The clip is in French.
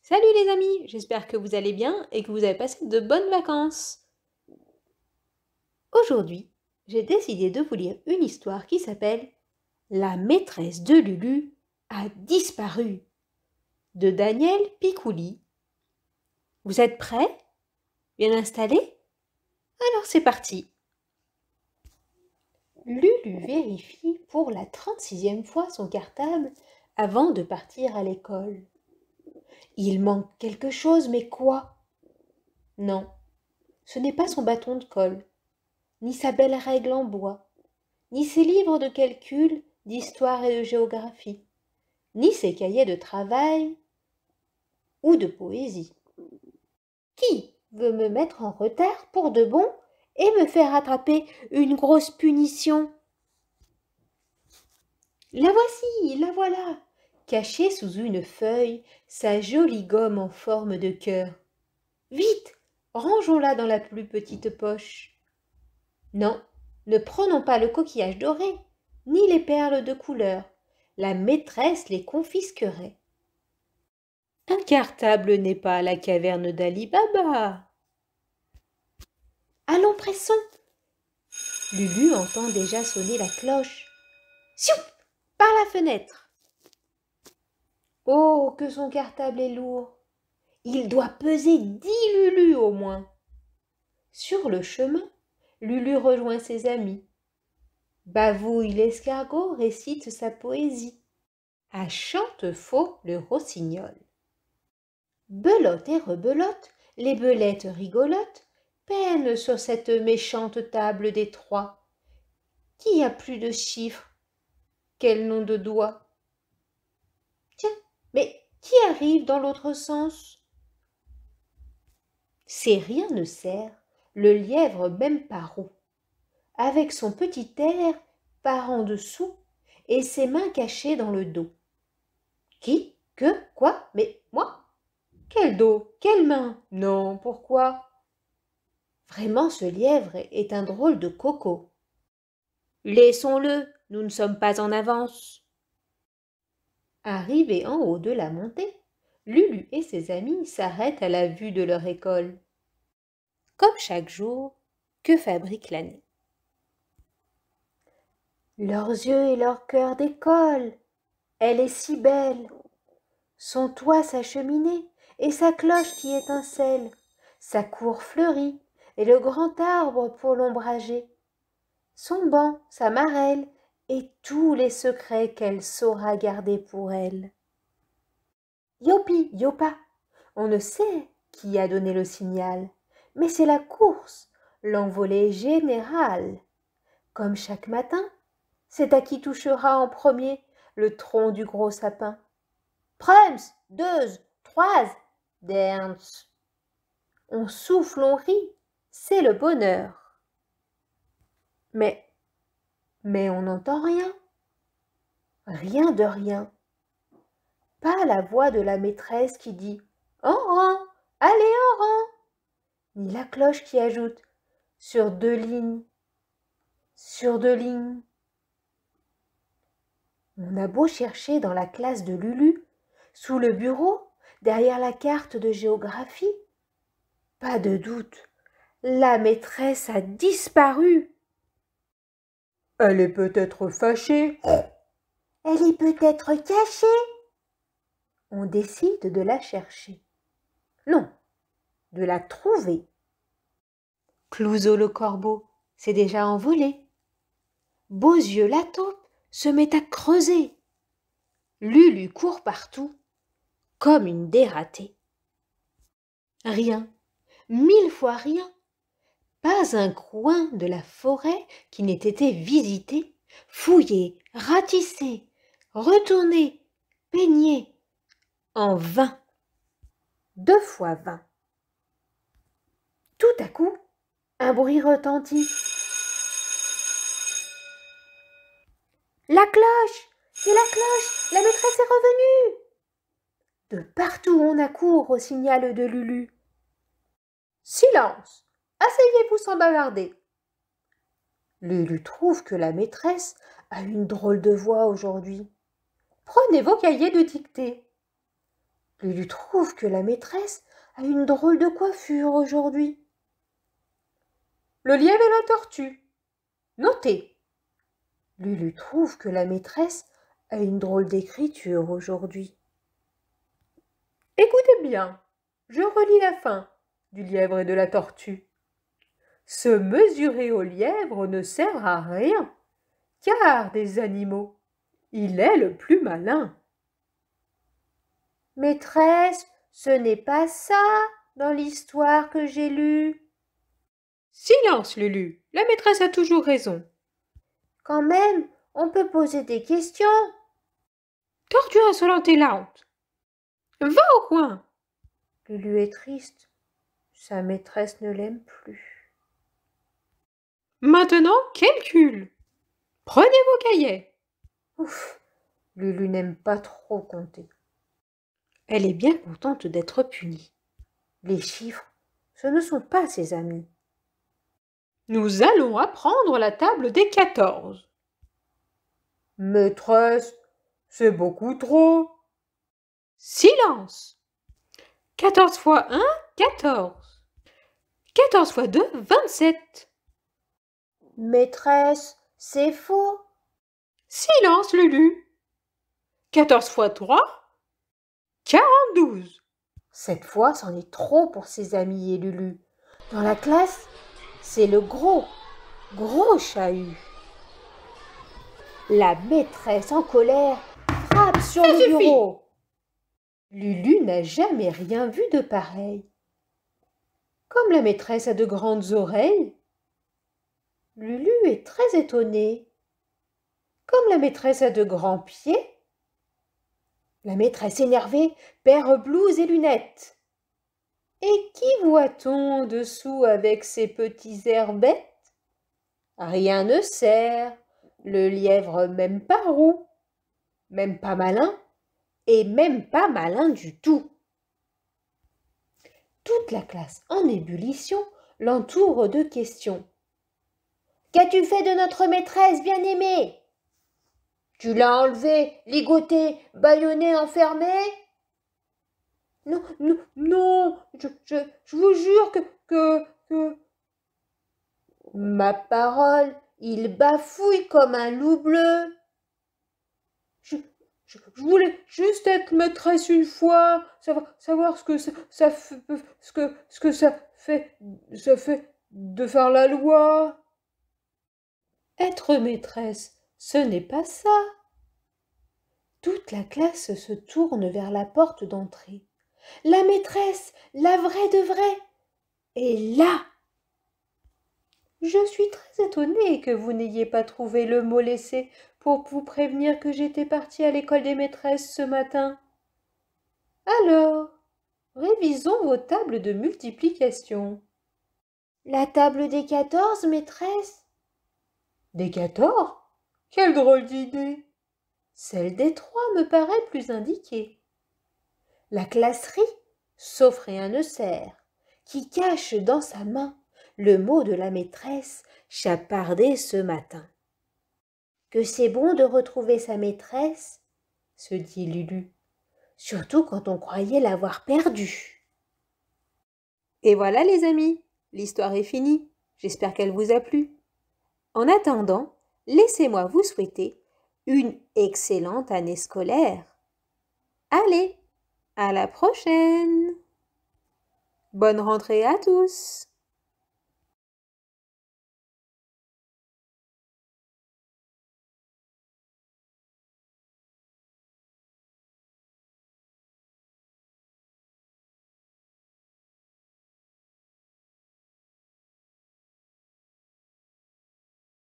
Salut les amis, j'espère que vous allez bien et que vous avez passé de bonnes vacances. Aujourd'hui, j'ai décidé de vous lire une histoire qui s'appelle La maîtresse de Lulu a disparu de Daniel Picouli. Vous êtes prêts? Bien installés? Alors c'est parti. Lulu vérifie pour la 36e fois son cartable avant de partir à l'école. Il manque quelque chose, mais quoi? Non, ce n'est pas son bâton de colle, ni sa belle règle en bois, ni ses livres de calcul, d'histoire et de géographie, ni ses cahiers de travail ou de poésie. Qui veut me mettre en retard pour de bon et me faire attraper une grosse punition? La voici, la voilà, cachée sous une feuille, sa jolie gomme en forme de cœur. Vite, rangeons-la dans la plus petite poche. Non, ne prenons pas le coquillage doré, ni les perles de couleur. La maîtresse les confisquerait. Un cartable n'est pas la caverne d'Ali Baba. Allons, pressons. Lulu entend déjà sonner la cloche. Sioup, par la fenêtre. Oh, que son cartable est lourd. Il doit peser 10 Lulu au moins. Sur le chemin, Lulu rejoint ses amis. Bavouille l'escargot récite sa poésie. À Chantefaux le rossignol. Belote et rebelote, les belettes rigolotes, peinent sur cette méchante table des trois. Qui a plus de chiffres? Quel nom de doigts? Tiens, mais qui arrive dans l'autre sens? C'est rien ne sert, le lièvre même par où, avec son petit air par en dessous et ses mains cachées dans le dos. Qui? Que? Quoi? Mais moi? Quel dos? Quelle main? Non, pourquoi? Vraiment, ce lièvre est un drôle de coco. Laissons-le, nous ne sommes pas en avance. Arrivés en haut de la montée, Lulu et ses amis s'arrêtent à la vue de leur école. Comme chaque jour, que fabrique l'année? Leurs yeux et leur cœur d'école, elle est si belle. Son toit, sa cheminée, et sa cloche qui étincelle, sa cour fleurie, et le grand arbre pour l'ombrager, son banc, sa marelle, et tous les secrets qu'elle saura garder pour elle. Yopi, yopa, on ne sait qui a donné le signal, mais c'est la course, l'envolée générale. Comme chaque matin, c'est à qui touchera en premier le tronc du gros sapin. Prems, deux, trois, dernins. On souffle, on rit, c'est le bonheur. Mais on n'entend rien. Rien de rien. Pas la voix de la maîtresse qui dit « En rang, allez en rang !» ni la cloche qui ajoute « Sur 2 lignes, sur 2 lignes !» On a beau chercher dans la classe de Lulu, sous le bureau, derrière la carte de géographie, pas de doute, la maîtresse a disparu. Elle est peut-être fâchée. Elle est peut-être cachée. On décide de la chercher. Non, de la trouver. Clouseau le corbeau s'est déjà envolé. Beauzieux la taupe se met à creuser. Lulu court partout, comme une dératée. Rien, 1000 fois rien. Pas un coin de la forêt qui n'ait été visité, fouillé, ratissé, retourné, peigné, en vain. 2 fois 20. Tout à coup, un bruit retentit. La cloche! C'est la cloche! La maîtresse est revenue! De partout on accourt au signal de Lulu. Silence! Asseyez-vous sans bavarder. Lulu trouve que la maîtresse a une drôle de voix aujourd'hui. Prenez vos cahiers de dictée. Lulu trouve que la maîtresse a une drôle de coiffure aujourd'hui. Le lièvre et la tortue. Notez. Lulu trouve que la maîtresse a une drôle d'écriture aujourd'hui. Écoutez bien, je relis la fin du lièvre et de la tortue. Se mesurer au lièvre ne sert à rien, car des animaux, il est le plus malin. Maîtresse, ce n'est pas ça dans l'histoire que j'ai lue. Silence, Lulu, la maîtresse a toujours raison. Quand même, on peut poser des questions. Tortue insolente et lente. Va au coin. Lulu est triste. Sa maîtresse ne l'aime plus. Maintenant, calcul. Prenez vos cahiers. Ouf, Lulu n'aime pas trop compter. Elle est bien contente d'être punie. Les chiffres, ce ne sont pas ses amis. Nous allons apprendre la table des 14. Maîtresse, c'est beaucoup trop. Silence. 14 fois 1, 14. 14 fois 2, 27. Maîtresse, c'est faux. Silence, Lulu. 14 fois 3, 42. Cette fois, c'en est trop pour ses amis et Lulu. Dans la classe, c'est le gros chahut. La maîtresse en colère frappe sur le bureau. Lulu n'a jamais rien vu de pareil. Comme la maîtresse a de grandes oreilles, Lulu est très étonnée. Comme la maîtresse a de grands pieds, la maîtresse énervée perd blouse et lunettes. Et qui voit-on en dessous avec ses petits airs bêtes? Rien ne sert, le lièvre même pas roux, même pas malin, et même pas malin du tout. Toute la classe en ébullition l'entoure de questions. Qu'as-tu fait de notre maîtresse bien-aimée? Tu l'as enlevée, ligotée, bâillonnée, enfermée? Non, non, non, je vous jure que... Ma parole, il bafouille comme un loup bleu. Je voulais juste être maîtresse une fois, savoir ce que ça fait de faire la loi. Être maîtresse, ce n'est pas ça. Toute la classe se tourne vers la porte d'entrée. La maîtresse, la vraie de vraie, est là. Je suis très étonnée que vous n'ayez pas trouvé le mot laissé pour vous prévenir que j'étais partie à l'école des maîtresses ce matin. Alors, révisons vos tables de multiplication. La table des 14, maîtresse? Des 14? Quelle drôle d'idée! Celle des 3 me paraît plus indiquée. La classe rit, sauf rien ne sert, qui cache dans sa main le mot de la maîtresse chapardé ce matin. Que c'est bon de retrouver sa maîtresse, se dit Lulu, surtout quand on croyait l'avoir perdue. Et voilà les amis, l'histoire est finie, j'espère qu'elle vous a plu. En attendant, laissez-moi vous souhaiter une excellente année scolaire. Allez, à la prochaine! Bonne rentrée à tous!